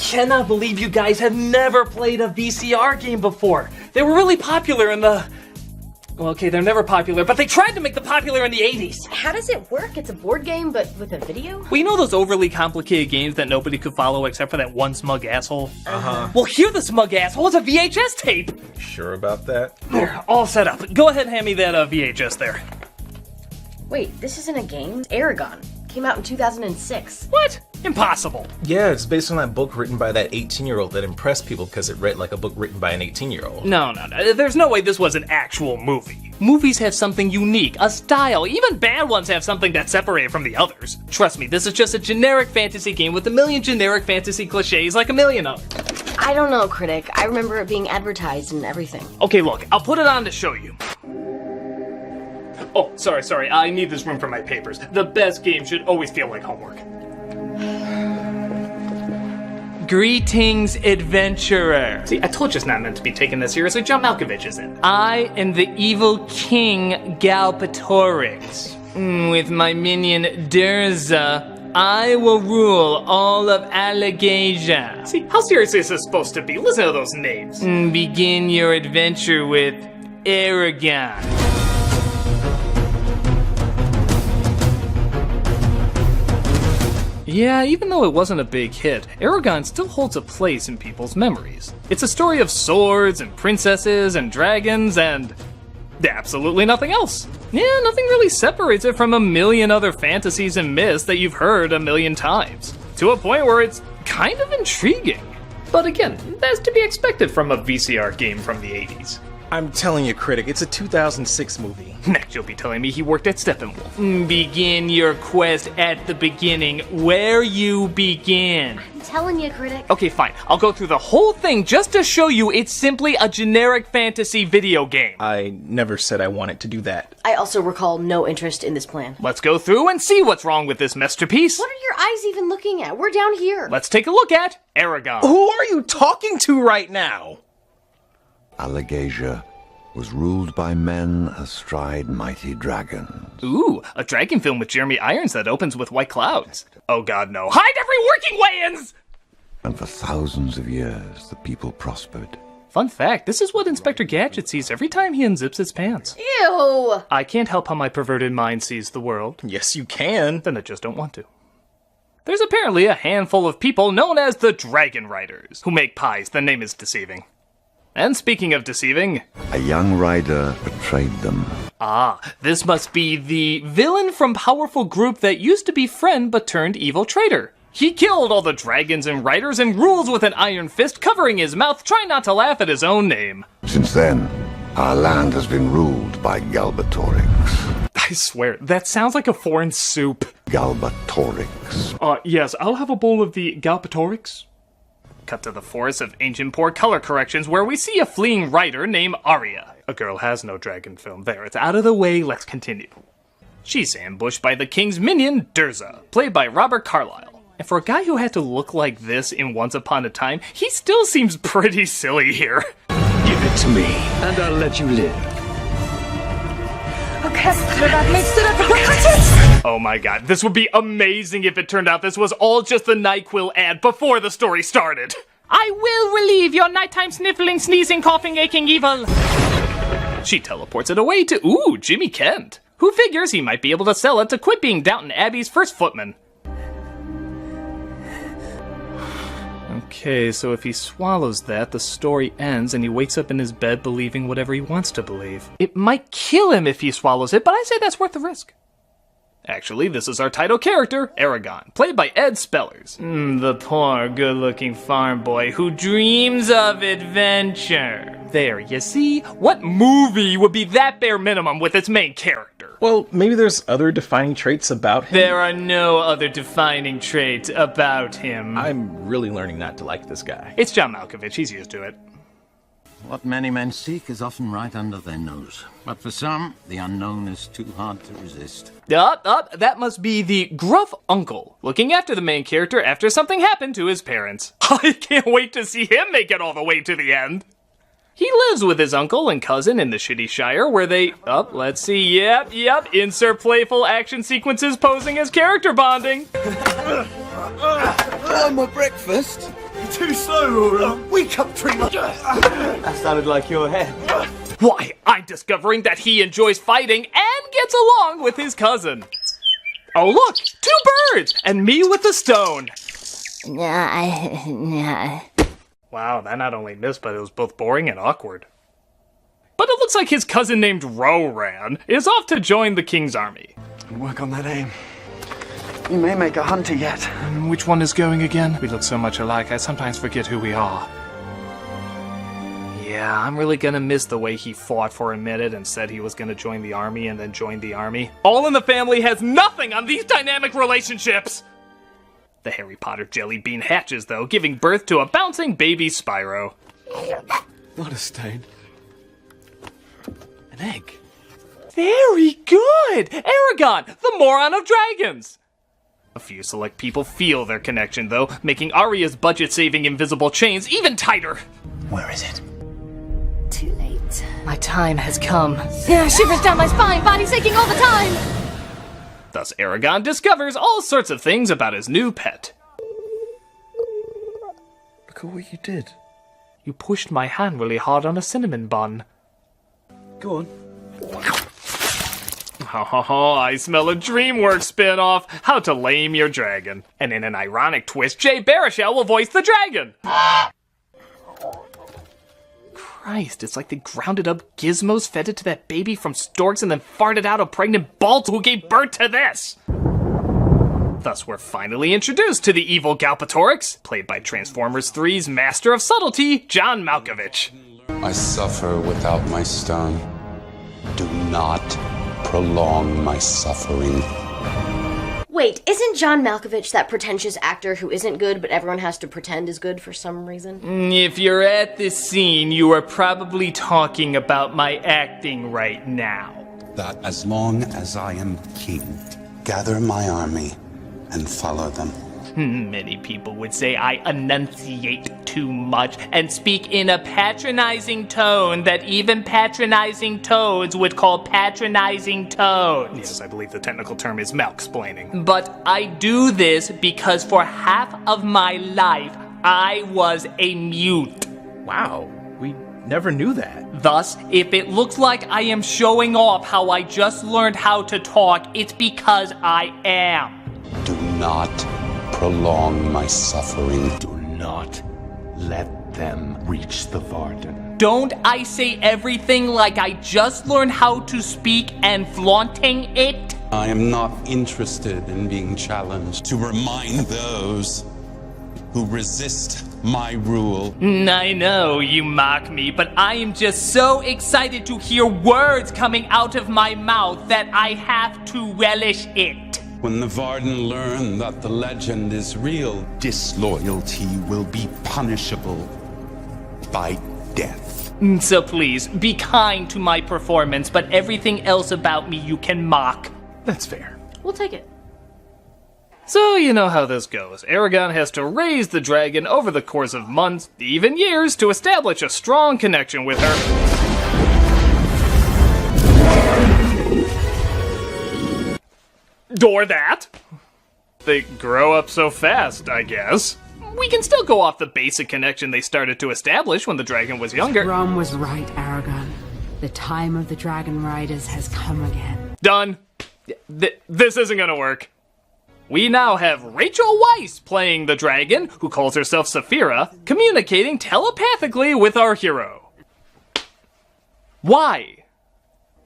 cannot believe you guys have never played a VCR game before. They were really popular in the... Well, okay, they're never popular, but they tried to make them popular in the 80s. How does it work? It's a board game, but with a video? Well, you know those overly complicated games that nobody could follow except for that one smug asshole? Uh-huh. Well, here the smug asshole is a VHS tape. Sure about that? There, all set up. Go ahead and hand me that VHS there. Wait, this isn't a game? It's Eragon. Came out in 2006. What? Impossible. Yeah, it's based on that book written by that 18-year-old that impressed people because it read like a book written by an 18-year-old. No. There's no way this was an actual movie. Movies have something unique, a style. Even bad ones have something that's separated from the others. Trust me, this is just a generic fantasy game with a million generic fantasy cliches like a million of them. I don't know, Critic. I remember it being advertised and everything. Okay, look, I'll put it on to show you. Oh, sorry, I need this room for my papers. The best game should always feel like homework. Greetings, adventurer. See, I told you it's not meant to be taken this seriously. John Malkovich is in. I am the evil king Galbatorix. With my minion Durza, I will rule all of Allegasia. See, how serious is this supposed to be? Listen to those names. Begin your adventure with Eragon. Yeah, even though it wasn't a big hit, Eragon still holds a place in people's memories. It's a story of swords and princesses and dragons and absolutely nothing else. Yeah, nothing really separates it from a million other fantasies and myths that you've heard a million times, to a point where it's kind of intriguing. But again, that's to be expected from a VCR game from the 80s. I'm telling you, Critic, it's a 2006 movie. Next, you'll be telling me he worked at Steppenwolf. Begin your quest at the beginning, where you begin. I'm telling you, Critic. Okay, fine. I'll go through the whole thing just to show you it's simply a generic fantasy video game. I never said I wanted to do that. I also recall no interest in this plan. Let's go through and see what's wrong with this masterpiece. What are your eyes even looking at? We're down here. Let's take a look at Eragon. Who are you talking to right now? Allegasia was ruled by men astride mighty dragons. Ooh, a dragon film with Jeremy Irons that opens with white clouds. Oh god, no. Hide every working way-ins! And for thousands of years, the people prospered. Fun fact, this is what Inspector Gadget sees every time he unzips his pants. Ew! I can't help how my perverted mind sees the world. Yes, you can. Then I just don't want to. There's apparently a handful of people known as the Dragon Riders, who make pies. The name is deceiving. And speaking of deceiving... A young rider betrayed them. Ah, this must be the villain from powerful group that used to be friend but turned evil traitor. He killed all the dragons and riders and rules with an iron fist, covering his mouth, trying not to laugh at his own name. Since then, our land has been ruled by Galbatorix. I swear, that sounds like a foreign soup. Galbatorix. Yes, I'll have a bowl of the Galbatorix. Cut to the forest of ancient poor color corrections where we see a fleeing rider named Arya. A girl has no dragon film. There, it's out of the way, let's continue. She's ambushed by the king's minion, Durza, played by Robert Carlyle. And for a guy who had to look like this in Once Upon a Time, he still seems pretty silly here. Give it to me, and I'll let you live. Oh my god, this would be amazing if it turned out this was all just the NyQuil ad before the story started. I will relieve your nighttime sniffling, sneezing, coughing, aching evil. She teleports it away to, Jimmy Kent. Who figures he might be able to sell it to quit being Downton Abbey's first footman. Okay, so if he swallows that, the story ends and he wakes up in his bed believing whatever he wants to believe. It might kill him if he swallows it, but I say that's worth the risk. Actually, this is our title character, Eragon, played by Ed Spellers. The poor, good-looking farm boy who dreams of adventure. There, you see? What movie would be that bare minimum with its main character? Well, maybe there's other defining traits about him. There are no other defining traits about him. I'm really learning not to like this guy. It's John Malkovich, he's used to it. What many men seek is often right under their nose. But for some, the unknown is too hard to resist. That must be the gruff uncle, looking after the main character after something happened to his parents. I can't wait to see him make it all the way to the end. He lives with his uncle and cousin in the shitty Shire where they, let's see, yep, insert playful action sequences posing as character bonding. My breakfast. too slow, Aura. We cut too much. That sounded like your head. Why, I'm discovering that he enjoys fighting and gets along with his cousin. Oh look, 2 birds, and me with the stone. Wow, that not only missed, but it was both boring and awkward. But it looks like his cousin named Roran is off to join the king's army. Work on that aim. You may make a hunter yet. Which one is going again? We look so much alike, I sometimes forget who we are. Yeah, I'm really gonna miss the way he fought for a minute and said he was gonna join the army and then joined the army. All in the Family has nothing on these dynamic relationships! The Harry Potter jelly bean hatches, though, giving birth to a bouncing baby Spyro. Not a stain. An egg. Very good! Eragon, the moron of dragons! A few select people feel their connection, though, making Arya's budget-saving invisible chains even tighter. Where is it? Too late. My time has come. Yeah, shivers down my spine, body's aching all the time! Thus, Eragon discovers all sorts of things about his new pet. Look at what you did. You pushed my hand really hard on a cinnamon bun. Go on. I smell a DreamWorks spin-off, How to Lame Your Dragon. And in an ironic twist, Jay Baruchel will voice the dragon. Christ, it's like they grounded up gizmos, fed it to that baby from storks, and then farted out a pregnant Balt who gave birth to this. Thus, we're finally introduced to the evil Galbatorix, played by Transformers 3's Master of Subtlety, John Malkovich. I suffer without my stone. Do not prolong my suffering. Wait, isn't John Malkovich that pretentious actor who isn't good but everyone has to pretend is good for some reason? If you're at this scene, you are probably talking about my acting right now. That as long as I am king, gather my army and follow them. Many people would say I enunciate too much and speak in a patronizing tone that even patronizing toads would call patronizing toads. Yes, I believe the technical term is malksplaining. But I do this because for half of my life, I was a mute. Wow, we never knew that. Thus, if it looks like I am showing off how I just learned how to talk, it's because I am. Do not prolong my suffering. Do not let them reach the Varden. Don't I say everything like I just learned how to speak and flaunting it? I am not interested in being challenged to remind those who resist my rule. I know you mock me, but I am just so excited to hear words coming out of my mouth that I have to relish it. When the Varden learn that the legend is real, disloyalty will be punishable by death. So please, be kind to my performance, but everything else about me you can mock. That's fair. We'll take it. So you know how this goes. Eragon has to raise the dragon over the course of months, even years, to establish a strong connection with her. Or that. They grow up so fast, I guess. We can still go off the basic connection they started to establish when the dragon was younger. Rom was right, Eragon. The time of the Dragon Riders has come again. Done. This isn't gonna work. We now have Rachel Weisz playing the dragon, who calls herself Saphira, communicating telepathically with our hero. Why?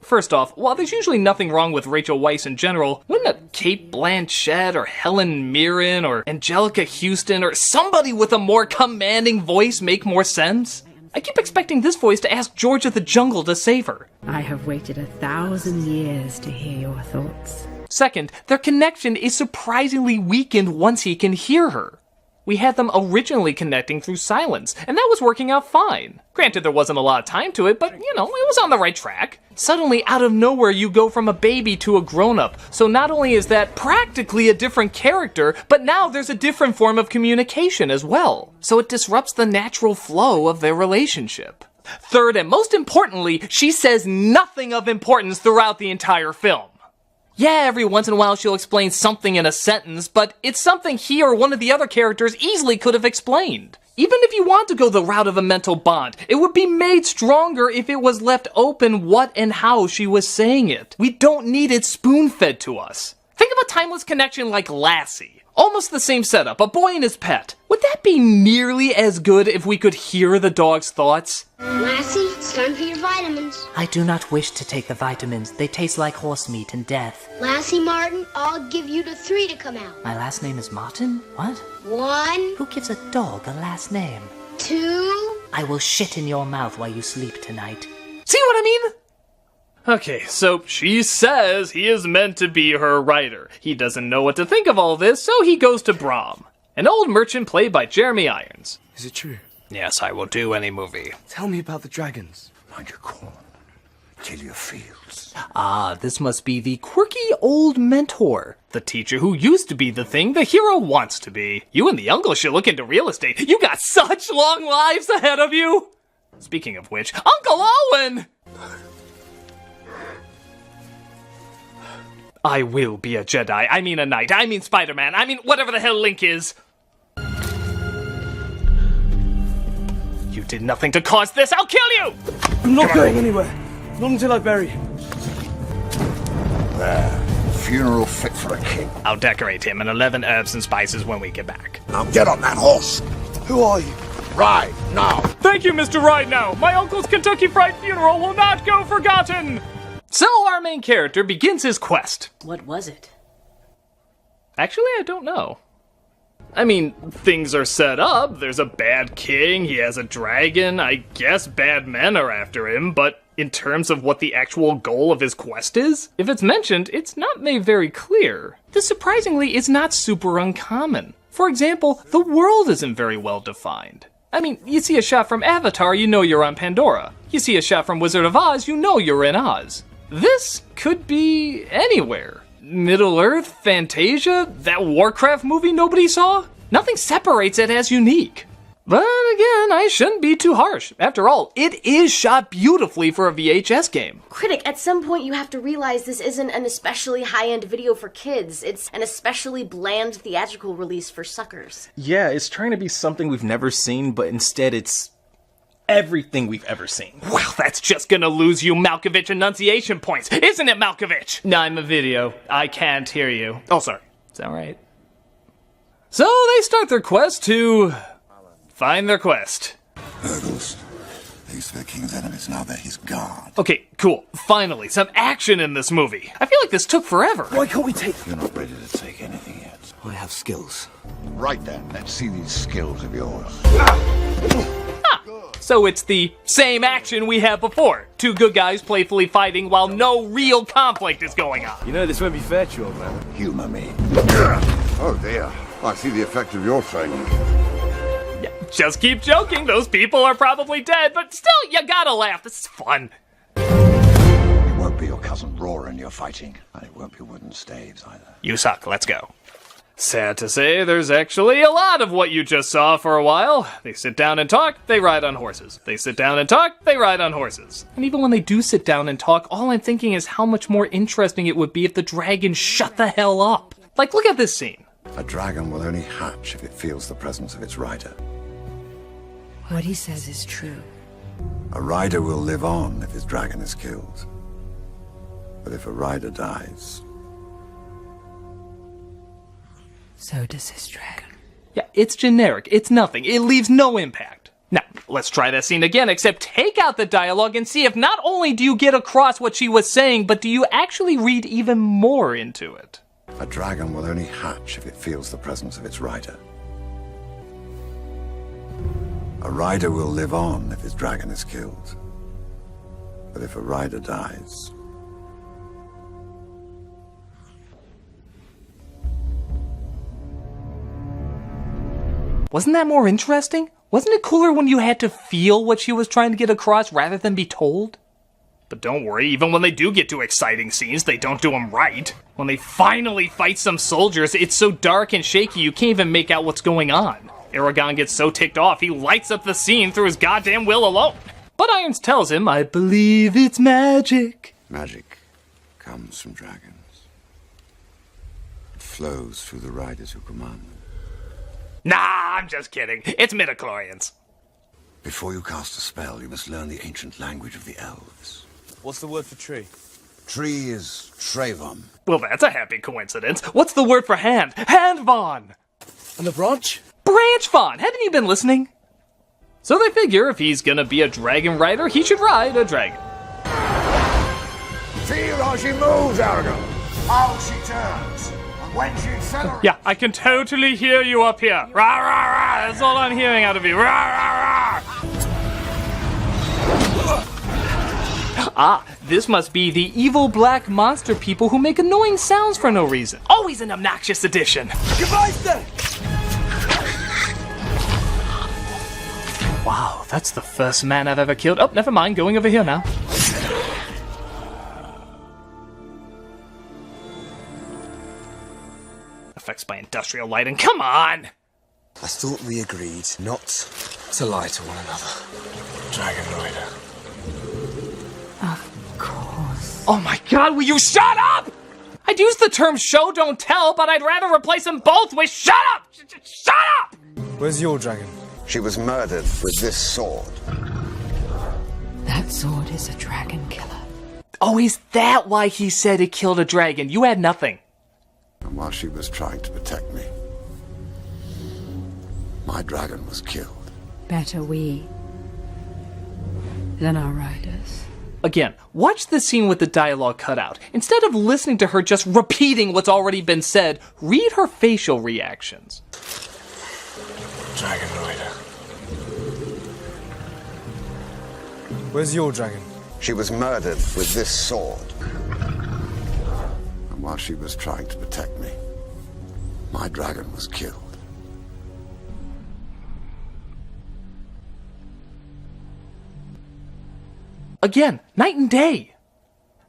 First off, while there's usually nothing wrong with Rachel Weisz in general, wouldn't a Cate Blanchett or Helen Mirren or Angelica Houston or somebody with a more commanding voice make more sense? I keep expecting this voice to ask George of the Jungle to save her. I have waited 1,000 years to hear your thoughts. Second, their connection is surprisingly weakened once he can hear her. We had them originally connecting through silence, and that was working out fine. Granted, there wasn't a lot of time to it, but, you know, it was on the right track. Suddenly, out of nowhere, you go from a baby to a grown-up, so not only is that practically a different character, but now there's a different form of communication as well. So it disrupts the natural flow of their relationship. Third, and most importantly, she says nothing of importance throughout the entire film. Yeah, every once in a while she'll explain something in a sentence, but it's something he or one of the other characters easily could have explained. Even if you want to go the route of a mental bond, it would be made stronger if it was left open what and how she was saying it. We don't need it spoon-fed to us. Think of a timeless connection like Lassie. Almost the same setup, a boy and his pet. Would that be nearly as good if we could hear the dog's thoughts? Lassie, it's time for your vitamins. I do not wish to take the vitamins. They taste like horse meat and death. Lassie Martin, I'll give you the 3 to come out. My last name is Martin? What? 1. Who gives a dog a last name? 2. I will shit in your mouth while you sleep tonight. See what I mean? Okay, so she says he is meant to be her writer. He doesn't know what to think of all this, so he goes to Brom, an old merchant played by Jeremy Irons. Is it true? Yes, I will do any movie. Tell me about the dragons. Mind your corn. Till your fields. Ah, this must be the quirky old mentor. The teacher who used to be the thing the hero wants to be. You and the uncle should look into real estate. You got such long lives ahead of you! Speaking of which, Uncle Owen! I will be a Jedi. I mean a knight. I mean Spider-Man. I mean whatever the hell Link is. You did nothing to cause this. I'll kill you! I'm not going anywhere. Not until I bury him. There. Funeral fit for a king. I'll decorate him in 11 herbs and spices when we get back. Now get on that horse. Who are you? Ride now. Thank you, Mr. Ride Now. My uncle's Kentucky Fried funeral will not go forgotten. So our main character begins his quest. What was it? Actually, I don't know. I mean, things are set up. There's a bad king, he has a dragon, I guess bad men are after him, but in terms of what the actual goal of his quest is, if it's mentioned, it's not made very clear. This surprisingly is not super uncommon. For example, the world isn't very well defined. I mean, you see a shot from Avatar, you know you're on Pandora. You see a shot from Wizard of Oz, you know you're in Oz. This could be anywhere. Middle-earth, Fantasia, that Warcraft movie nobody saw? Nothing separates it as unique. But again, I shouldn't be too harsh. After all, it is shot beautifully for a VHS game. Critic, at some point you have to realize this isn't an especially high-end video for kids. It's an especially bland theatrical release for suckers. Yeah, it's trying to be something we've never seen, but instead it's everything we've ever seen. Well, that's just gonna lose you Malkovich enunciation points, isn't it, Malkovich? No, I'm a video. I can't hear you. Oh, sorry. It's alright. So they start their quest to find their quest. Hurdles. These are the king's enemies, now they're his guard. Okay, cool. Finally, some action in this movie. I feel like this took forever. Why can't we take... You're not ready to take anything yet. I have skills. Right then, let's see these skills of yours. So it's the same action we had before. Two good guys playfully fighting while no real conflict is going on. You know this won't be fair to you, old man. Humor me. Oh dear, I see the effect of your training. Yeah, just keep joking, those people are probably dead, but still, you gotta laugh, this is fun. It won't be your cousin Roran you're fighting, and it won't be wooden staves either. You suck, let's go. Sad to say, there's actually a lot of what you just saw for a while. They sit down and talk, they ride on horses. They sit down and talk, they ride on horses. And even when they do sit down and talk, all I'm thinking is how much more interesting it would be if the dragon shut the hell up. Like, look at this scene. A dragon will only hatch if it feels the presence of its rider. What he says is true. A rider will live on if his dragon is killed. But if a rider dies... So does his dragon. Yeah, it's generic, it's nothing, it leaves no impact. Now, let's try that scene again, except take out the dialogue and see if not only do you get across what she was saying, but do you actually read even more into it. A dragon will only hatch if it feels the presence of its rider. A rider will live on if his dragon is killed. But if a rider dies... Wasn't that more interesting? Wasn't it cooler when you had to feel what she was trying to get across rather than be told? But don't worry, even when they do get to exciting scenes, they don't do them right. When they finally fight some soldiers, it's so dark and shaky you can't even make out what's going on. Eragon gets so ticked off, he lights up the scene through his goddamn will alone. But Irons tells him, I believe it's magic. Magic comes from dragons. It flows through the riders who command them. Nah, I'm just kidding. It's midichlorians. Before you cast a spell, you must learn the ancient language of the elves. What's the word for tree? Tree is Trayvon. Well, that's a happy coincidence. What's the word for hand? Handvon! And the branch? Branchvon! Haven't you been listening? So they figure if he's gonna be a dragon rider, he should ride a dragon. Feel how she moves, Eragon. How she turns. And when she accelerates. Yeah, I can totally hear you up here. Rah, rah, rah. That's all I'm hearing out of you. Rah, rah, rah. Ah, this must be the evil black monster people who make annoying sounds for no reason. Always an obnoxious addition. Wow, that's the first man I've ever killed. Oh, never mind, going over here now. Effects by industrial lighting, come on! I thought we agreed not to lie to one another. Dragon Rider. Of course. Oh my god, will you shut up? I'd use the term show don't tell, but I'd rather replace them both with shut up! Shut up! Where's your dragon? She was murdered with this sword. That sword is a dragon killer. Oh, is that why he said it killed a dragon? You had nothing. And while she was trying to protect me, my dragon was killed. Better we than our riders. Again, watch the scene with the dialogue cut out. Instead of listening to her just repeating what's already been said, read her facial reactions. Dragon Rider. Where's your dragon? She was murdered with this sword. And while she was trying to protect me, my dragon was killed. Again, night and day.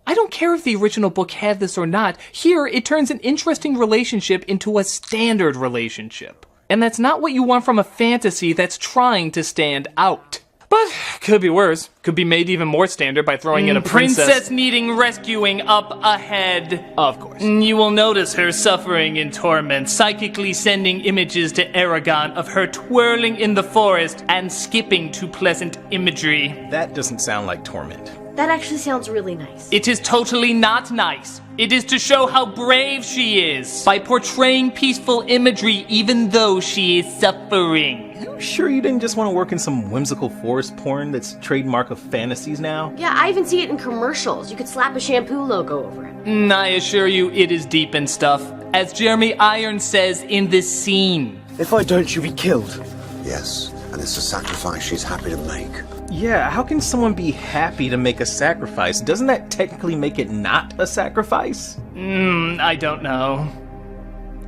I don't care if the original book had this or not. Here, it turns an interesting relationship into a standard relationship. And that's not what you want from a fantasy that's trying to stand out. But, could be worse. Could be made even more standard by throwing in a princess needing rescuing up ahead. Of course. You will notice her suffering in torment, psychically sending images to Eragon of her twirling in the forest and skipping to pleasant imagery. That doesn't sound like torment. That actually sounds really nice. It is totally not nice. It is to show how brave she is by portraying peaceful imagery even though she is suffering. You sure you didn't just want to work in some whimsical forest porn that's trademark of fantasies now? Yeah, I even see it in commercials. You could slap a shampoo logo over it. I assure you it is deep in stuff. As Jeremy Irons says in this scene. If I don't, she'll be killed. Yes, and it's a sacrifice she's happy to make. Yeah, how can someone be happy to make a sacrifice? Doesn't that technically make it not a sacrifice? I don't know.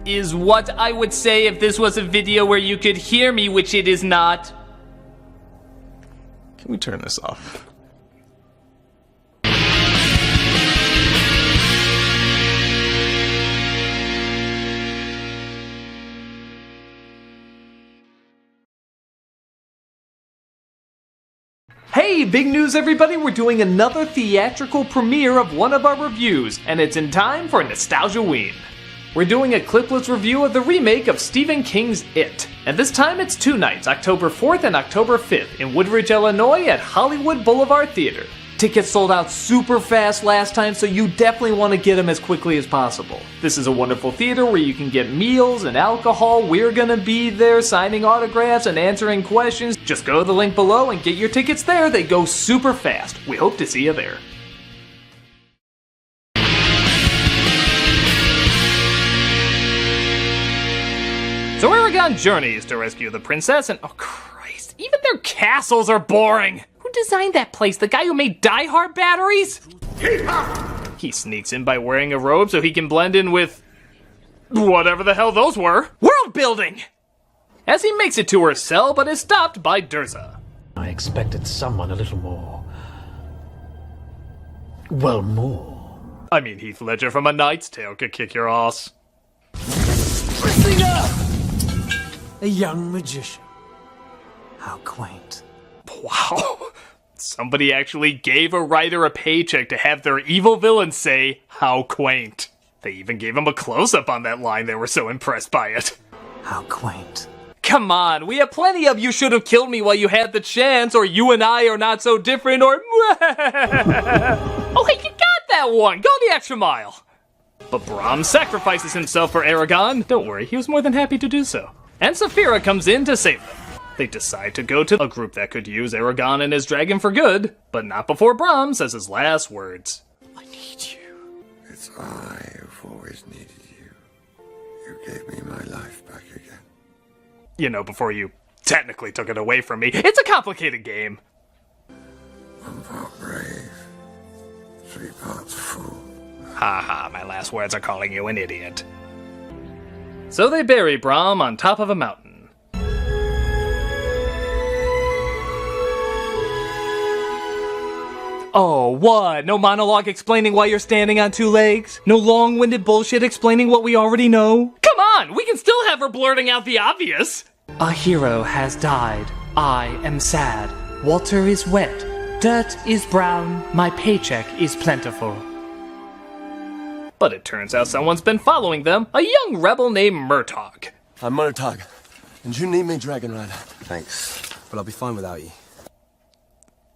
Is what I would say if this was a video where you could hear me, which it is not. Can we turn this off? Hey, big news everybody, we're doing another theatrical premiere of one of our reviews, and it's in time for Nostalgia-ween. We're doing a clipless review of the remake of Stephen King's It. And this time it's 2 nights, October 4th and October 5th, in Woodridge, Illinois at Hollywood Boulevard Theater. Tickets sold out super fast last time, so you definitely want to get them as quickly as possible. This is a wonderful theater where you can get meals and alcohol. We're gonna be there signing autographs and answering questions. Just go to the link below and get your tickets there. They go super fast. We hope to see you there. So Eragon journeys to rescue the princess and, oh Christ, even their castles are boring. Who designed that place? The guy who made Die Hard batteries? He sneaks in by wearing a robe so he can blend in with whatever the hell those were. World building! As he makes it to her cell, but is stopped by Durza. I expected someone a little more. Well, more. I mean, Heath Ledger from A Knight's Tale could kick your ass. A young magician. How quaint. Wow. Somebody actually gave a writer a paycheck to have their evil villain say, "How quaint." They even gave him a close-up on that line. They were so impressed by it. How quaint. Come on, we have plenty of you should have killed me while you had the chance, or you and I are not so different, or oh hey, you got that one! Go the extra mile! But Brom sacrifices himself for Eragon. Don't worry, he was more than happy to do so. And Saphira comes in to save them. They decide to go to a group that could use Eragon and his dragon for good, but not before Brom says his last words. I need you. It's I who've always needed you. You gave me my life back again. You know, before you technically took it away from me. It's a complicated game. 1 part brave, 3 parts fool. Haha, my last words are calling you an idiot. So they bury Brom on top of a mountain. Oh, what? No monologue explaining why you're standing on 2 legs? No long-winded bullshit explaining what we already know? Come on, we can still have her blurting out the obvious. A hero has died. I am sad. Water is wet. Dirt is brown. My paycheck is plentiful. But it turns out someone's been following them, a young rebel named Murtog. I'm Murtog, and you need me, Dragon Rider. Thanks. But I'll be fine without you.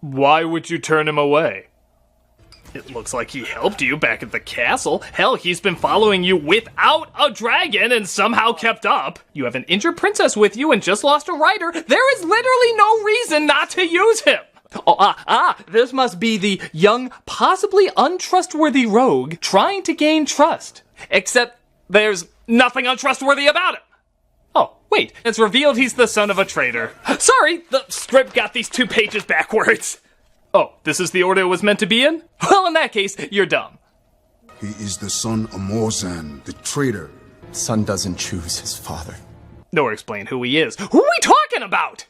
Why would you turn him away? It looks like he helped you back at the castle. Hell, he's been following you without a dragon and somehow kept up. You have an injured princess with you and just lost a rider. There is literally no reason not to use him. Oh, this must be the young, possibly untrustworthy rogue trying to gain trust. Except there's nothing untrustworthy about him. Oh, wait, it's revealed he's the son of a traitor. Sorry, the script got these 2 pages backwards. Oh, this is the order it was meant to be in? Well, in that case, you're dumb. He is the son of Morzan, the traitor. Son doesn't choose his father. Nor explain who he is. Who are we talking about?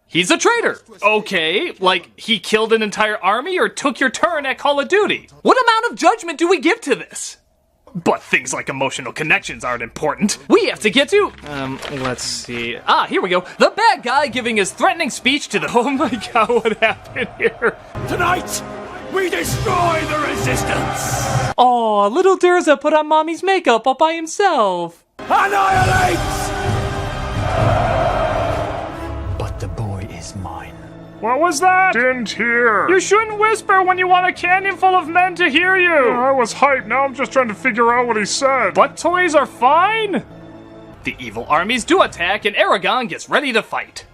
He's a traitor. Okay, like he killed an entire army or took your turn at Call of Duty. What amount of judgment do we give to this? But things like emotional connections aren't important. We have to get to, let's see. Here we go. The bad guy giving his threatening speech to the, oh my god, what happened here? Tonight, we destroy the resistance! Aw, little Durza put on mommy's makeup all by himself. Annihilate! But the boy is mine. What was that? Didn't hear. You shouldn't whisper when you want a canyon full of men to hear you. I was hyped. Now I'm just trying to figure out what he said. Butt toys are fine? The evil armies do attack and Eragon gets ready to fight.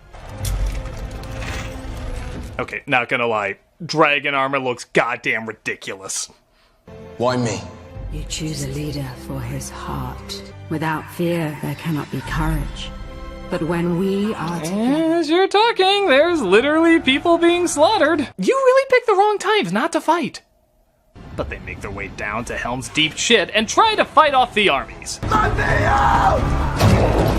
Okay, not gonna lie. Dragon armor looks goddamn ridiculous. Why me? You choose a leader for his heart. Without fear, there cannot be courage. But when we are together... As you're talking, there's literally people being slaughtered. You really picked the wrong times not to fight. But they make their way down to Helm's Deep shit and try to fight off the armies. Let me out!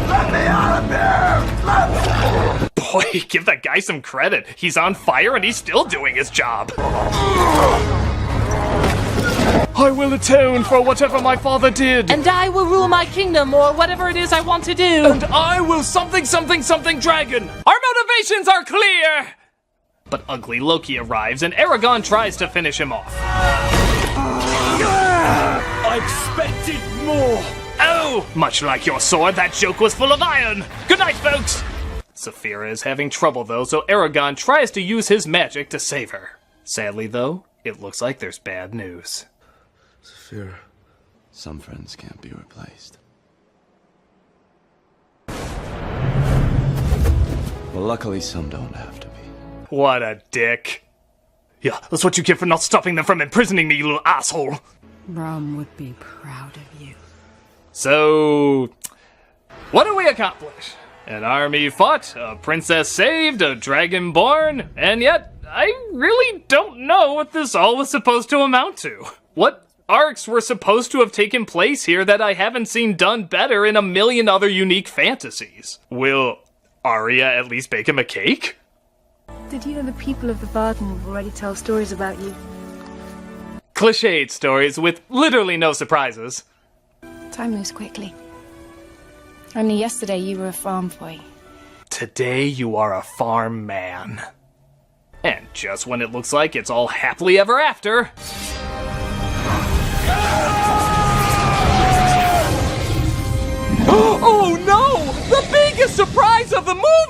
Let me out of here! Let me... Boy, give that guy some credit. He's on fire and he's still doing his job. I will atone for whatever my father did. And I will rule my kingdom, or whatever it is I want to do. And I will something dragon. Our motivations are clear. But ugly Loki arrives and Eragon tries to finish him off. I expected more. Oh, much like your sword, that joke was full of iron. Good night, folks. Saphira is having trouble though, so Eragon tries to use his magic to save her. Sadly though, it looks like there's bad news. Saphira, some friends can't be replaced. Well, luckily some don't have to be. What a dick. Yeah, that's what you get for not stopping them from imprisoning me, you little asshole. Brom would be proud of you. So, what do we accomplish? An army fought, a princess saved, a dragon born, and yet I really don't know what this all was supposed to amount to. What arcs were supposed to have taken place here that I haven't seen done better in a million other unique fantasies? Will Arya at least bake him a cake? Did you know the people of the Varden already tell stories about you? Cliched stories with literally no surprises. Time moves quickly. Only yesterday you were a farm boy. Today you are a farm man. And just when it looks like it's all happily ever after... Oh no! The biggest surprise of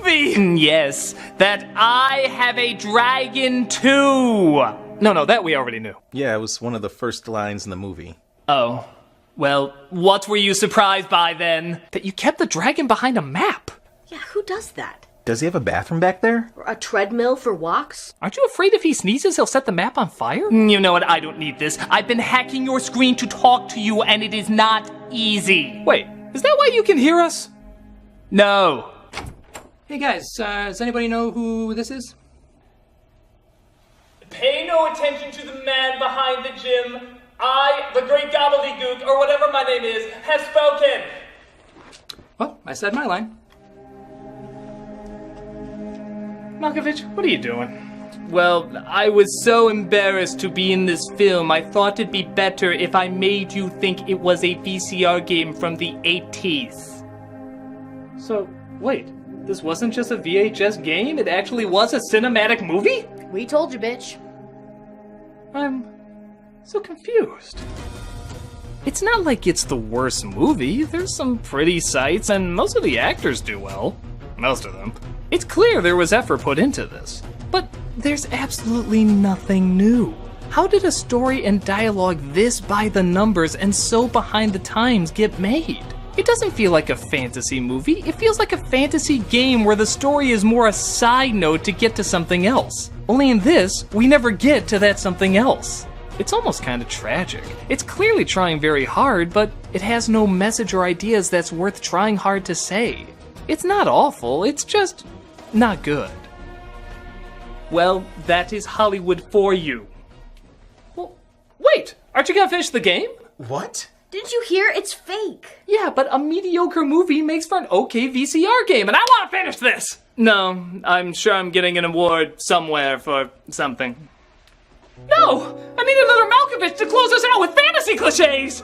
movie! Yes, that I have a dragon too! No, that we already knew. Yeah, it was one of the first lines in the movie. Oh. Well, what were you surprised by then? That you kept the dragon behind a map. Yeah, who does that? Does he have a bathroom back there? Or a treadmill for walks? Aren't you afraid if he sneezes, he'll set the map on fire? You know what? I don't need this. I've been hacking your screen to talk to you, and it is not easy. Wait, is that why you can hear us? No. Hey guys, does anybody know who this is? Pay no attention to the man behind the gym. I, the great gobbledygook, or whatever my name is, have spoken. Well, I said my line. Malkovich, what are you doing? Well, I was so embarrassed to be in this film, I thought it'd be better if I made you think it was a VCR game from the 80s. So, wait, this wasn't just a VHS game? It actually was a cinematic movie? We told you, bitch. I'm so confused. It's not like it's the worst movie. There's some pretty sights, and most of the actors do well. Most of them. It's clear there was effort put into this. But there's absolutely nothing new. How did a story and dialogue this by the numbers and so behind the times get made? It doesn't feel like a fantasy movie. It feels like a fantasy game where the story is more a side note to get to something else. Only in this, we never get to that something else. It's almost kind of tragic. It's clearly trying very hard, but it has no message or ideas that's worth trying hard to say. It's not awful, it's just not good. Well, that is Hollywood for you. Well, wait, aren't you gonna finish the game? What? Didn't you hear? It's fake. Yeah, but a mediocre movie makes for an okay VCR game, and I want to finish this! No, I'm sure I'm getting an award somewhere for something. No! I need another Malkovich to close us out with fantasy cliches!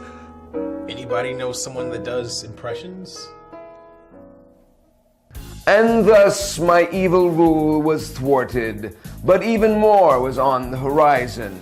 Anybody know someone that does impressions? And thus my evil rule was thwarted, but even more was on the horizon.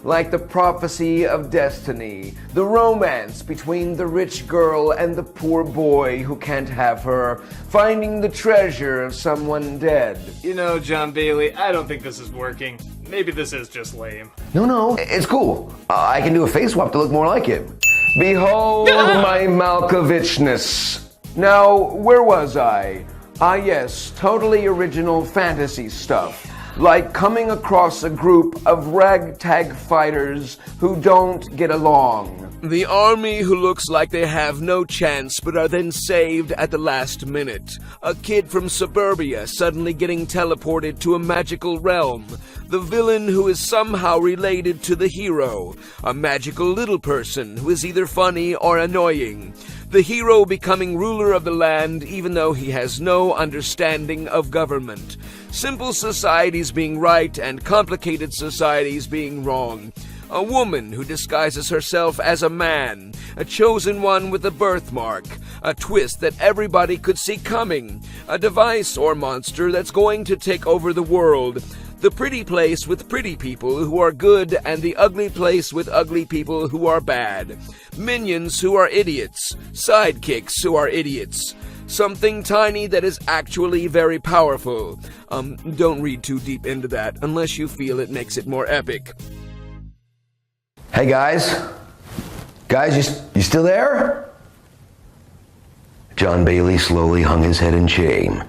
Like the prophecy of destiny, the romance between the rich girl and the poor boy who can't have her, finding the treasure of someone dead. You know, John Bailey, I don't think this is working. Maybe this is just lame. No, it's cool. I can do a face swap to look more like him. Behold my Malkovichness. Now, where was I? Ah yes, totally original fantasy stuff. Like coming across a group of ragtag fighters who don't get along. The army who looks like they have no chance but are then saved at the last minute. A kid from suburbia suddenly getting teleported to a magical realm. The villain who is somehow related to the hero. A magical little person who is either funny or annoying. The hero becoming ruler of the land even though he has no understanding of government. Simple societies being right and complicated societies being wrong. A woman who disguises herself as a man. A chosen one with a birthmark. A twist that everybody could see coming. A device or monster that's going to take over the world. The pretty place with pretty people who are good and the ugly place with ugly people who are bad. Minions who are idiots. Sidekicks who are idiots. Something tiny that is actually very powerful. Don't read too deep into that unless you feel it makes it more epic. Hey guys? Guys, you still there? John Bailey slowly hung his head in shame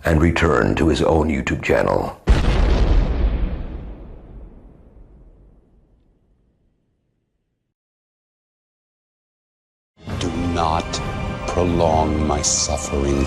and returned to his own YouTube channel. Do not prolong my suffering.